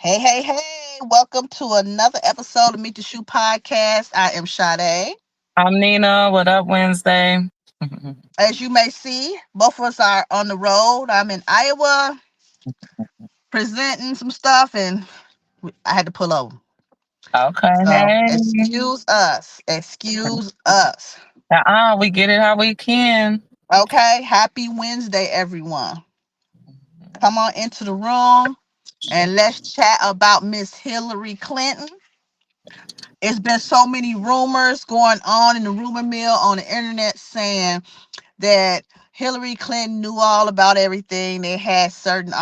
Hey, hey, hey. Welcome to another episode of Meet the Shoe Podcast. I am Sade. I'm Nina. What up, Wednesday? As you may see, both of us are on the road. I'm in Iowa presenting some stuff and I had to pull over. Okay, So hey. excuse us. Excuse us. We get it how we can. Okay. Happy Wednesday, everyone. Come on into the room and let's chat about Miss Hillary Clinton. It's been so many rumors going on in the rumor mill on the internet saying that Hillary Clinton knew all about everything. They had certain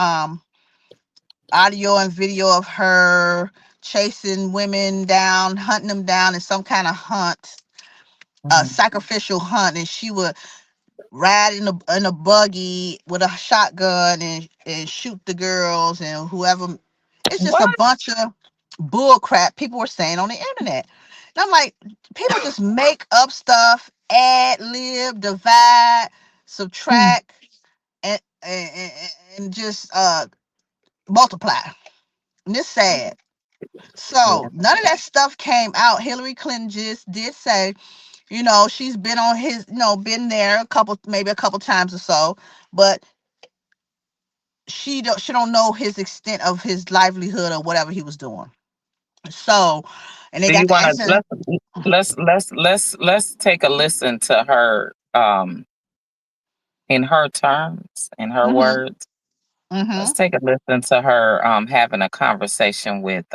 audio and video of her chasing women down, hunting them down in some kind of hunt, a Mhm. sacrificial hunt, and she would ride in a buggy with a shotgun and shoot the girls and whoever. It's just a What? bunch of bull crap people were saying on the internet. And I'm like, people just make up stuff, add, lib, divide, Mm. subtract, and, and just multiply. And it's sad. Yeah. So none of that stuff came out. Hillary Clinton just did say, she's been on his, been there maybe a couple times or so, but she don't know his extent of his livelihood or whatever he was doing. So, and they Do you got to want to asking. let's take a listen to her in her terms, in her Mm-hmm. words. Mm-hmm. Let's take a listen to her having a conversation with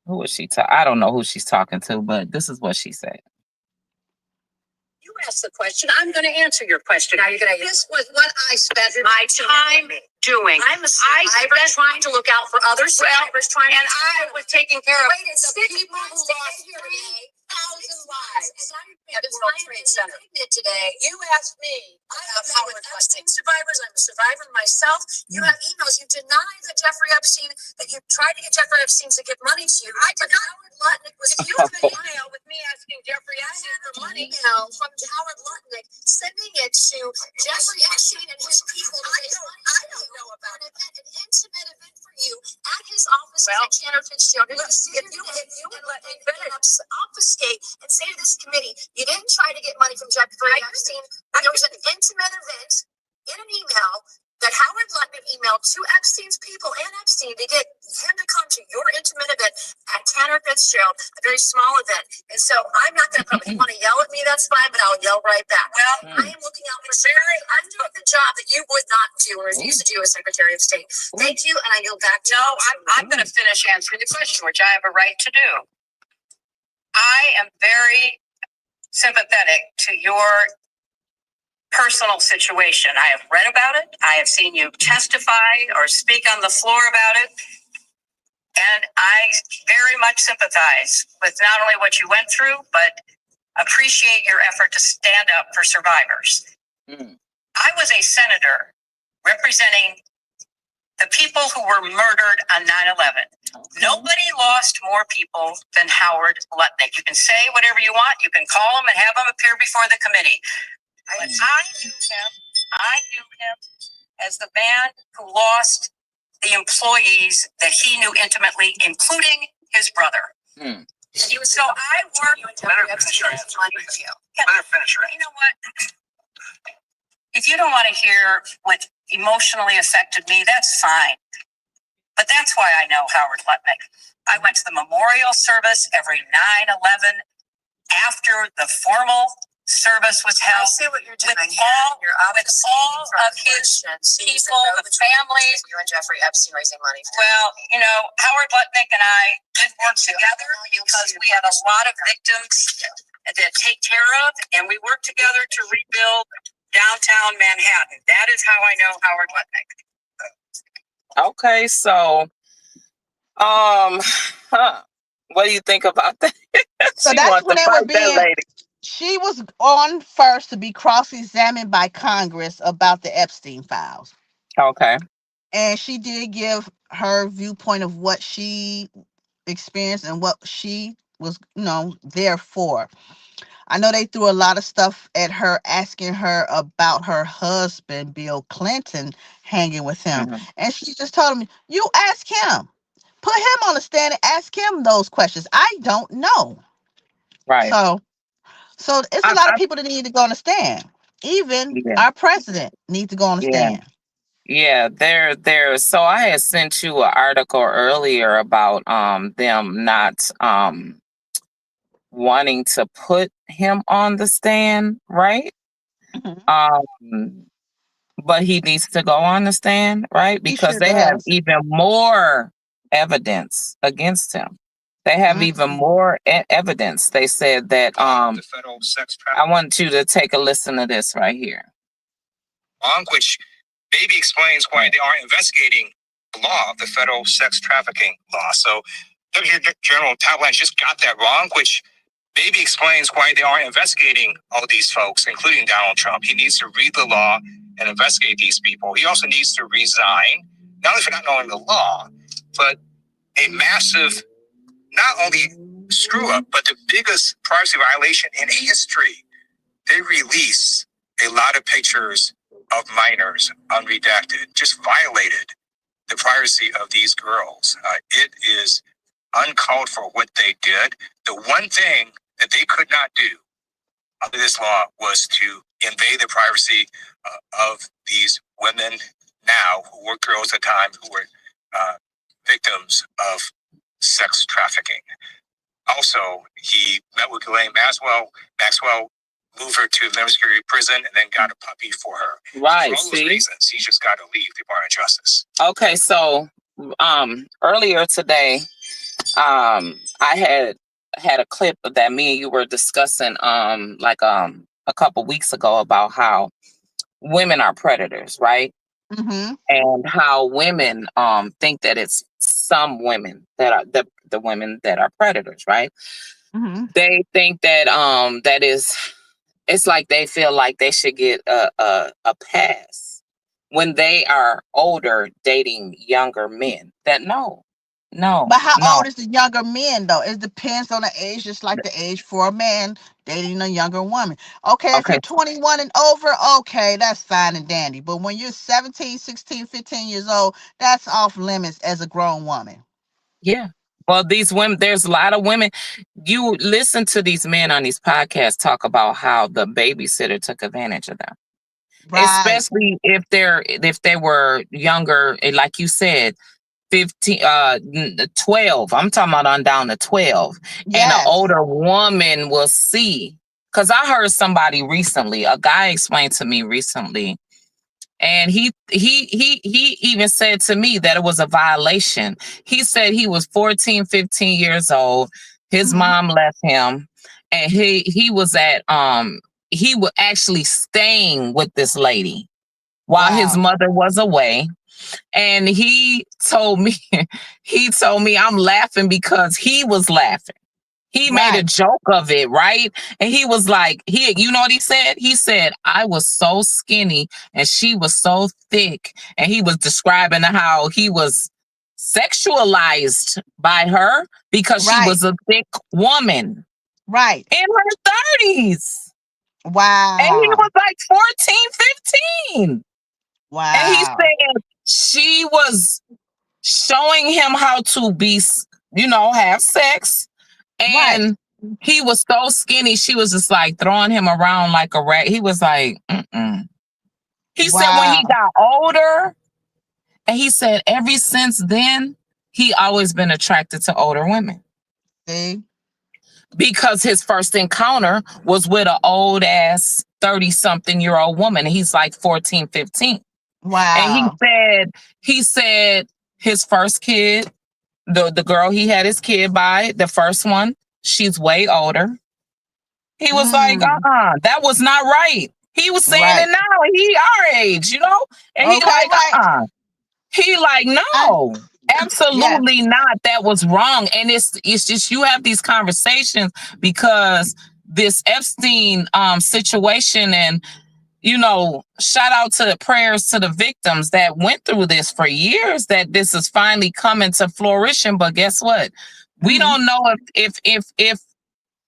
who is she I don't know who she's talking to, but this is what she said. You asked the question. I'm going to answer your question. Now you're going to. This was what I spent my time doing. I spent trying to look out for other survivors, and I was taking care of the people who lost 3,000 lives at the World Trade Center. Today, you asked me about Howard Epstein survivors. I'm a survivor myself. You have emails. You deny that Jeffrey Epstein, that you tried to get Jeffrey Epstein to give money to you. I did not. Howard Lutnick was you have an email with me asking Jeffrey Epstein for money. Email from Howard Lutnick sending it to Jeffrey Epstein and his people. I don't know about it. An intimate event for you at his office at Chandler Fitzgerald. If you would let me obfuscate and say to this committee, you didn't try to get money from Jeffrey Epstein. There was an intimate event in an email that Howard Lutnick emailed to Epstein's people and Epstein to get him to come to your intimate event at Tanner Fitzgerald, a very small event. And so I'm not going to if you want to yell at me, that's fine, but I'll yell right back. Well, I am looking out for Sarah. I'm doing the job that you would not do or refuse to do as Secretary of State. Thank you, and I yield back to you. No, I'm going to finish answering the question, which I have a right to do. I am very sympathetic to your personal situation. I have read about it. I have seen you testify or speak on the floor about it. And I very much sympathize with not only what you went through, but appreciate your effort to stand up for survivors. Mm. I was a senator representing the people who were murdered on 9/11. Okay. Nobody lost more people than Howard Lutnick. You can say whatever you want. You can call him and have him appear before the committee. But I knew him as the man who lost the employees that he knew intimately, including his brother. Hmm. He was so I worked with him. Better finish your answer, please. Better finish your answer. You know what? If you don't want to hear what emotionally affected me, that's fine. But that's why I know Howard Lutnick. I went to the memorial service every 9/11 after the formal service was held. I see what you're doing. With all of his people, the families. You and Jeffrey Epstein raising money. Well, Howard Lutnick and I did work together because we had a lot of victims to take care of, and we worked together to rebuild downtown Manhattan. That is how I know Howard Lutnick. Okay, so what do you think about that? So that's when they were she was on first to be cross-examined by Congress about the Epstein files. Okay. And she did give her viewpoint of what she experienced and what she was, there for. I know they threw a lot of stuff at her, asking her about her husband, Bill Clinton, hanging with him. Mhm. And she just told me, you ask him. Put him on the stand and ask him those questions. I don't know. Right. So it's a lot of I people that need to go on the stand. Even yeah, our president needs to go on the yeah. stand. Yeah, there. So I had sent you an article earlier about them not wanting to put him on the stand, right? Mhm. Um, but he needs to go on the stand, right? He Because sure they have does. even more evidence against him. They have even Mhm. more evidence. They said that The federal sex I want you to take a listen to this right here. which maybe explains why they aren't investigating the law, the federal sex trafficking law. So General Tabland just got that wrong, which maybe explains why they aren't investigating all these folks, including Donald Trump. He needs to read the law and investigate these people. He also needs to resign, not only for not knowing the law, but a massive, not only screw up, but the biggest privacy violation in history. They release a lot of pictures of minors unredacted, just violated the privacy of these girls. It is uncalled for what they did. The one thing that they could not do under this law was to invade the privacy of these women now, who were girls at the time, who were victims of sex trafficking. Also, he met with Ghislaine Maxwell moved her to Lemon Security Prison and then got a puppy for her. Right. For all those reasons, he just got to leave the Department of Justice. Okay, so earlier today, I had a clip that me and you were discussing a couple weeks ago about how women are predators, right? Mhm. And how women think that it's some women that are the women that are predators, right? Mhm. They think that that is, it's like they feel like they should get a pass when they are older dating younger men. That no, But how no. old is the younger men though? It depends on the age, just like the age for a man dating a younger woman. Okay, if Okay, you're 21 and over, okay, that's fine and dandy. But when you're 17, 16, 15 years old, that's off limits as a grown woman. yeah. Well, these women, there's a lot of women. You listen to these men on these podcasts talk about how the babysitter took advantage of them, Right. especially if they were younger, like you said, 15, 12. I'm talking about on down to 12. And an Yes. older woman will see. Because I heard somebody recently, a guy explained to me recently, and he even said to me that it was a violation. He said he was 14, 15 years old. His Mhm. mom left him, and he was at he was actually staying with this lady while his Wow. mother was away. And he told me I'm laughing because he was laughing. He made a Right. joke of it, right? And he was like, you know what he said? He said, I was so skinny and she was so thick. And he was describing how he was sexualized by her because she Right. was a thick woman Right. in her 30s. And he Wow. was like 14, 15. And he Wow. said she was showing him how to be, have sex. Right. And he was so skinny, she was just like throwing him around like a rat. He was like, mm-mm. He said when he Wow. got older, and he said ever since then, he always been attracted to older women See? because his first encounter was with an old ass 30-something-year-old woman. He's like 14, 15. And Wow. he said his first kid, the girl he had his kid by, the first one, she's way older. He was like, Mm. that was not right. He was saying Right. it now. He our age, and he Okay, like, right. He like, I, no, yeah. absolutely not. That was wrong. And it's just you have these conversations because this Epstein situation, and shout out to the prayers to the victims that went through this for years, that this is finally coming to flourishing. But guess what? We Mhm. don't know if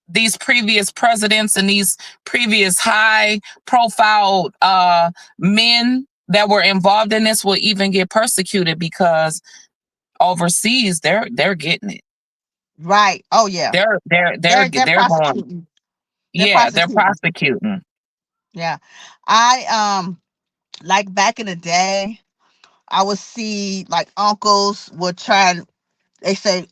these previous presidents and these previous high profile men that were involved in this will even get persecuted because overseas they're getting it. Right. Oh yeah. They're They're going, prosecuting. They're yeah, they're prosecuting. prosecuting. Yeah. I like back in the day, I would see like uncles would try and they say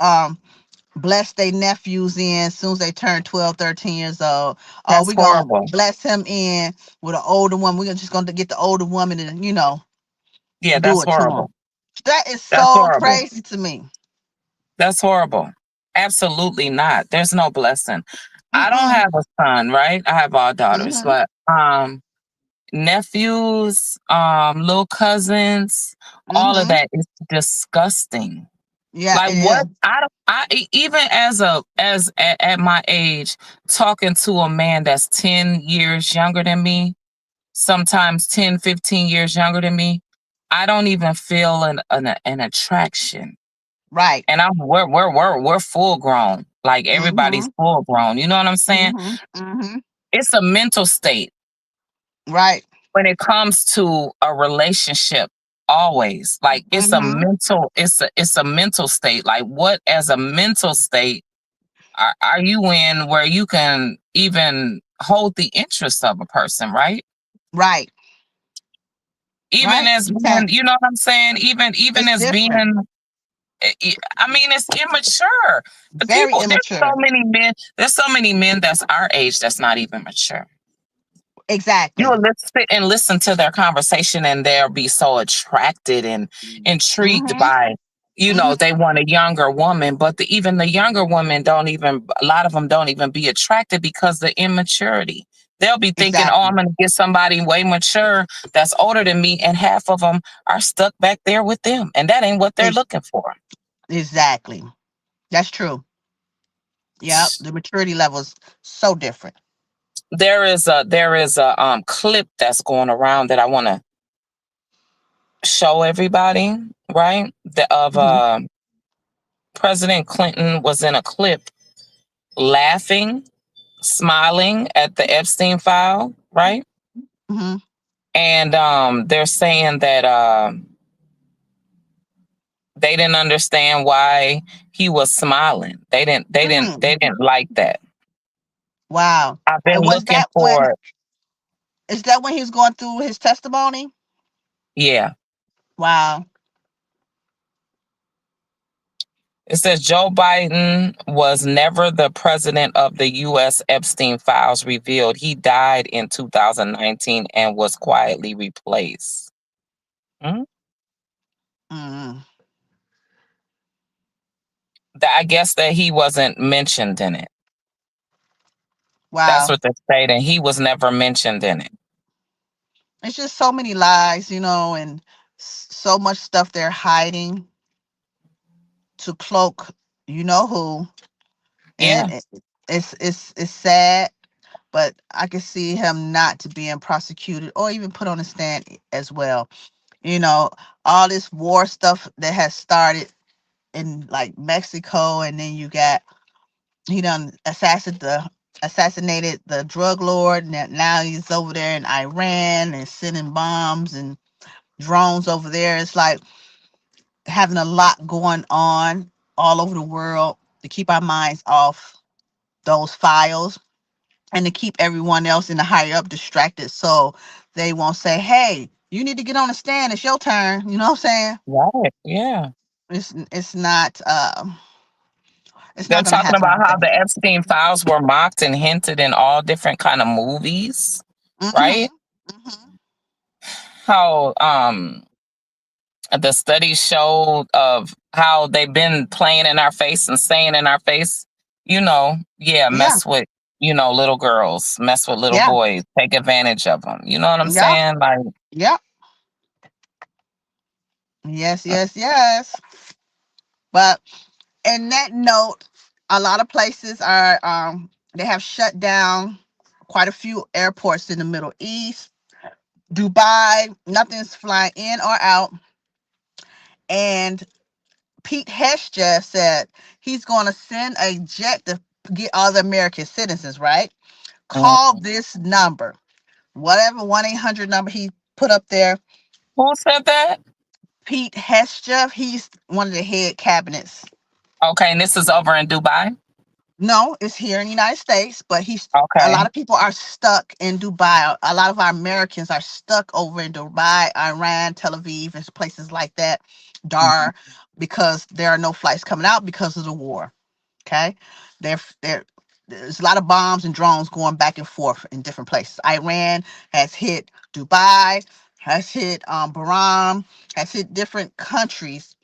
bless their nephews in as soon as they turn 12, 13 years old. Oh, That's we're gonna horrible. bless him in with an older woman. We're just gonna get the older woman and Yeah, do that's it to him. horrible. That is That's so horrible. crazy to me. That's horrible. Absolutely not. There's no blessing. I don't Mm-mm. have a son, right? I have all daughters, Mm-hmm. but nephews, little cousins, all of Mm-hmm. that is disgusting. Yeah, Like it what is. I don't even at my age, talking to a man that's 10 years younger than me, sometimes 10, 15 years younger than me, I don't even feel an attraction. Right. And we're full grown. Like everybody's Mm-hmm. full grown. You know what I'm saying? Mm-hmm. Mm-hmm. It's a mental state Right. when it comes to a relationship. Always like Mm-hmm. it's a mental state. Like what as a mental state are you in where you can even hold the interest of a person, right? Right. Even Right. as You being, can't. you know what I'm saying? Even It's as being, different. I mean, it's immature. The Very people, immature. there's so many men that's our age that's not even mature. You Exactly. will sit and listen to their conversation and they'll be so attracted and intrigued Mm-hmm. by, Mm-hmm. they want a younger woman, but even the younger women a lot of them don't even be attracted because the immaturity. They'll be thinking, oh, I'm Exactly. going to get somebody way mature that's older than me, and half of them are stuck back there with them, and that ain't what they're Ex- looking for. exactly. That's true. Yep. The maturity level is so different. There is a clip that's going around that I want to show everybody, right? Of Mm-hmm. President Clinton was in a clip laughing, smiling at the Epstein file, right? Mm-hmm. And they're saying that they didn't understand why he was smiling. Hmm. They didn't like that. Wow. I've been And was looking that when for, is that when he was going through his testimony? yeah. Wow. It says Joe Biden was never the president of the U.S. Epstein files revealed. He died in 2019 and was quietly replaced. Hmm? Mm-hmm. I guess that he wasn't mentioned in it. That's Wow. what they're stating. He was never mentioned in it. It's just so many lies, and so much stuff they're hiding to cloak who. Yeah, And it's sad, but I can see him not to being prosecuted or even put on the stand as well. You know, all this war stuff that has started in like Mexico, and then you got he done assassinated the drug lord, and now he's over there in Iran and sending bombs and drones over there. It's like having a lot going on all over the world to keep our minds off those files and to keep everyone else in the higher up distracted so they won't say, hey, you need to get on the stand, it's your turn. You know what I'm saying? right. Yeah. It's not They're gonna talking happen about like how that. the Epstein files were mocked and hinted in all different kind of movies, right? Mm-hmm. Mm-hmm. How the studies showed of how they've been playing in our face and saying in our face, yeah, Yeah. mess with, little girls, mess with little Yeah. boys, take advantage of them. You know what I'm Yeah. saying? Like, Yeah. Yes, uh, yes, yes. But in that note, a lot of places are they have shut down quite a few airports in the Middle East. Dubai, nothing's flying in or out. And Pete Hesh just said he's going to send a jet to get other American citizens, right? Call Mhm. this number, whatever 1-800 number he put up there. Who said that? Pete Hegseth, he's one of the head cabinets. Okay, and this is over in Dubai. No, it's here in the United States, but he's a Okay. lot of people are stuck in Dubai. A lot of our Americans are stuck over in Dubai, Iran, Tel Aviv, and places like that, Mhm. Dar, because there are no flights coming out because of the war. Okay, there's a lot of bombs and drones going back and forth in different places. Iran has hit Dubai, has hit Bahrain, has hit different countries,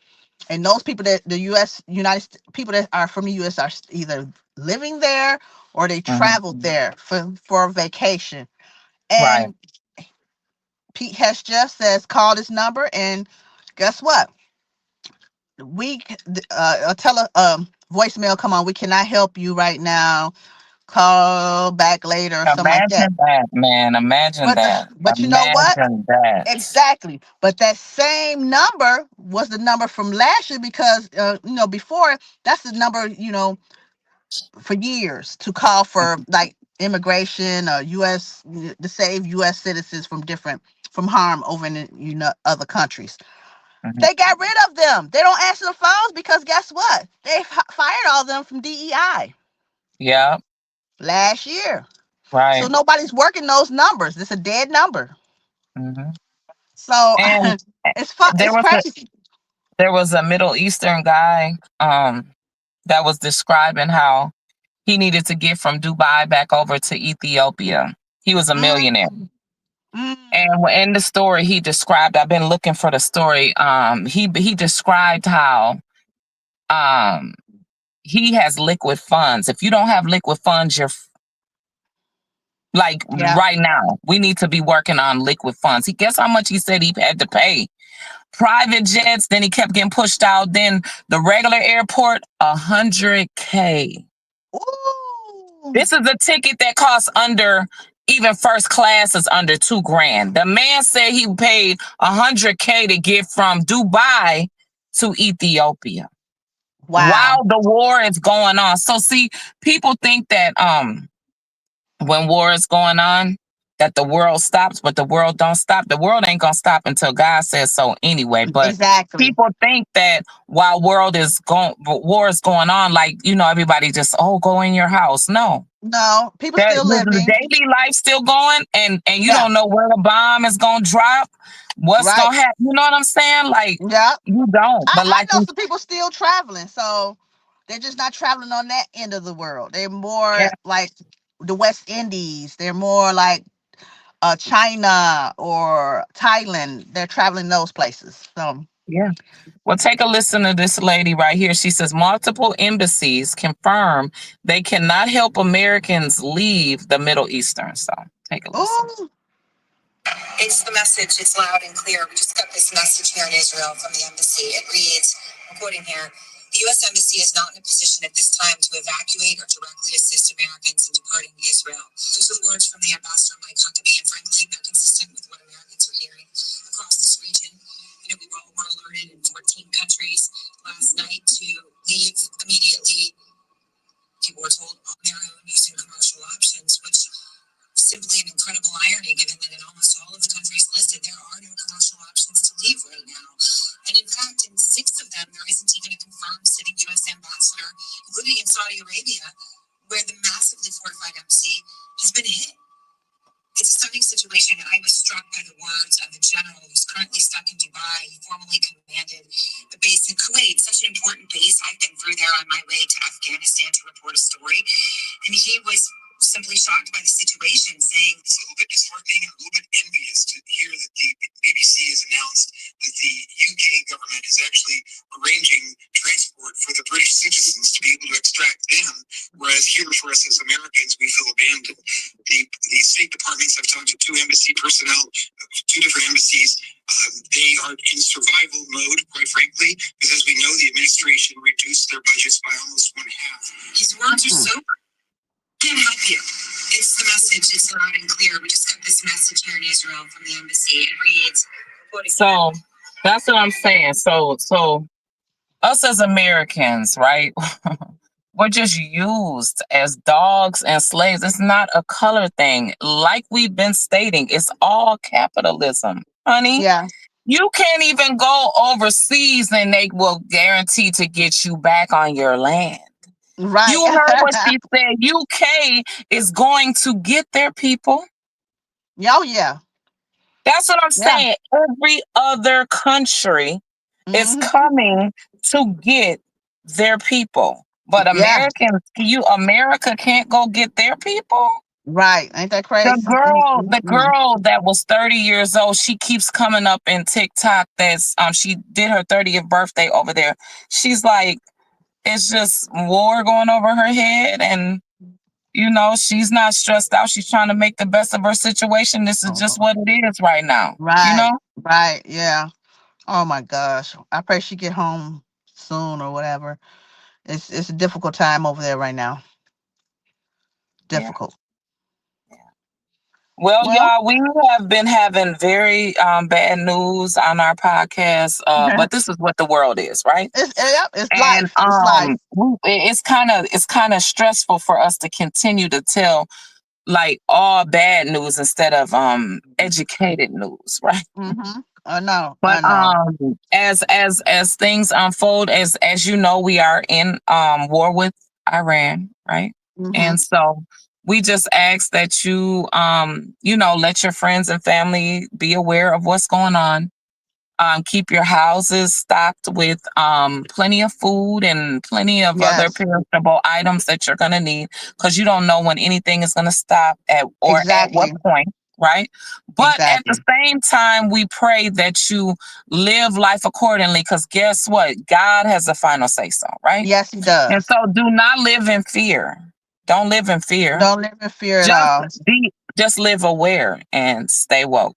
and those people that the people that are from the U.S. are either living there or they Mhm. traveled there for a vacation. Right. And Pete Hegseth says call this number, and guess what? We a voicemail come on. We cannot help you right now. Call back later or something like that. Imagine that, man. Imagine that. But you know what? Imagine that. Exactly. But that same number was the number from last year because before that's the number for years to call for like immigration or U.S. to save U.S. citizens from harm over in other countries. Mhm. They got rid of them. They don't answer the phones because guess what? They fired all of them from DEI Yeah. last year. So Right. nobody's working those numbers. It's a dead number. Mhm. So And there it's was a crazy. there was a Middle Eastern guy that was describing how he needed to get from Dubai back over to Ethiopia. He was a millionaire. Mm, mm, And in the story he described, I've been looking for the story. He described how um he has liquid funds. If you don't have liquid funds, you're like yeah. right now, we need to be working on liquid funds. He guess how much he said he had to pay. Private jets, then he kept getting pushed out. Then the regular airport, 100K. Ooh. This is a ticket that costs under, even first class is under 2 grand. The man said he paid 100K to get from Dubai to Ethiopia Wow. while the war is going on. So see, people think that when war is going on, that the world stops, but the world don't stop. The world ain't gonna stop until God says so anyway. But Exactly. people think that while war is going on, like everybody just go in your house. No, No, people that still the living. daily life still going, and you Yeah. don't know where the bomb is gonna drop, what's Right. gonna happen. You know what I'm saying? Like Yeah. you don't, but I like know some people still traveling, so they're just not traveling on that end of the world. They're more yeah, like the West Indies. They're more like China or Thailand. They're traveling those places. So yeah. Well, take a listen to this lady right here. She says multiple embassies confirm they cannot help Americans leave the Middle Eastern. So take a listen. ooh, It's the message. It's loud and clear. We just got this message here in Israel from the embassy. It reads, I'm quoting here, the U.S. Embassy is not in a position at this time to evacuate or directly assist Americans in departing Israel. Those are the words from the ambassador, Mike Huckabee, and frankly, they're consistent with what Americans are hearing across this region. We all were alerted in 14 countries last night to leave immediately. People were told on their own using commercial options, which simply an incredible irony given that in almost all of the countries listed, there are no commercial options to leave right now. And in fact, in 6 of them, there isn't even a confirmed sitting U.S. ambassador, including in Saudi Arabia, where the massively fortified embassy has been hit. It's a stunning situation, and I was struck by the words of the general who's currently stuck in Dubai. He formerly commanded the base in Kuwait, such an important base. I've been through there on my way to Afghanistan to report a story. And he was simply shocked by the situation, saying, it's a little bit disheartening and a little bit envious to hear that the BBC has announced that the UK government is actually arranging transport for the British citizens to be able to extract them, whereas here for us as Americans, we feel abandoned. The State Departments, I've talked to 2 embassy personnel, 2 different embassies. They are in survival mode, quite frankly, because as we know, the administration reduced their budgets by almost 1/2. His words are sober. Can't help you. It's the message. It's loud and clear. We just got this message here in Israel from the embassy. It reads, So that's what I'm saying. So us as Americans, right? We're just used as dogs and slaves. It's not a color thing. Like we've been stating, it's all capitalism, honey. Yeah. You can't even go overseas and they will guarantee to get you back on your land. Right. You heard what she said. UK is going to get their people. Oh yeah. That's what I'm Yeah. saying. Every other country is Hmm. coming to get their people. But Yeah. America can't go get their people. Right. Ain't that The crazy? girl, the Mm-mm. girl that was 30 years old, she keeps coming up in TikTok. That's she did her 30th birthday over there. She's like, it's just war going over her head, and she's not stressed out. She's trying to make the best of her situation. This is just Oh, what it is right now. right. Right. Yeah. Oh my gosh. I pray she get home soon or whatever. It's a difficult time over there right now. Yeah. Difficult. Well, Well, y'all, we have been having very bad news on our podcast, but this is what the world is, right? yep, it's And life. It's life. it's kind of stressful for us to continue to tell like all bad news instead of educated news, right? Mm-hmm. I know. I But know. as things unfold, as you know, we are in war with Iran, right? Mm-hmm. And so we just ask that let your friends and family be aware of what's going on. Keep your houses stocked with plenty of food and plenty of other Yes. perishable items that you're gonna need, because you don't know when anything is gonna stop at what Exactly. point, right? But at the Exactly. same time, we pray that you live life accordingly, because guess what? God has the final say so, right? Yes, he And does. so do not live in fear. Don't live in fear. Don't live in fear at Just all. just live aware and stay woke.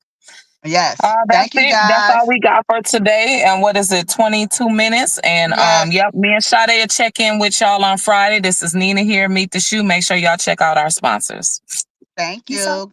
Yes. That's Thank you it. That's all guys. we got for today. And what is it? 22 minutes. And Yes. yep, me and Sade will check in with y'all on Friday. This is Nina here. Meet the Shoe. Make sure y'all check out our sponsors. Thank Peace out. you.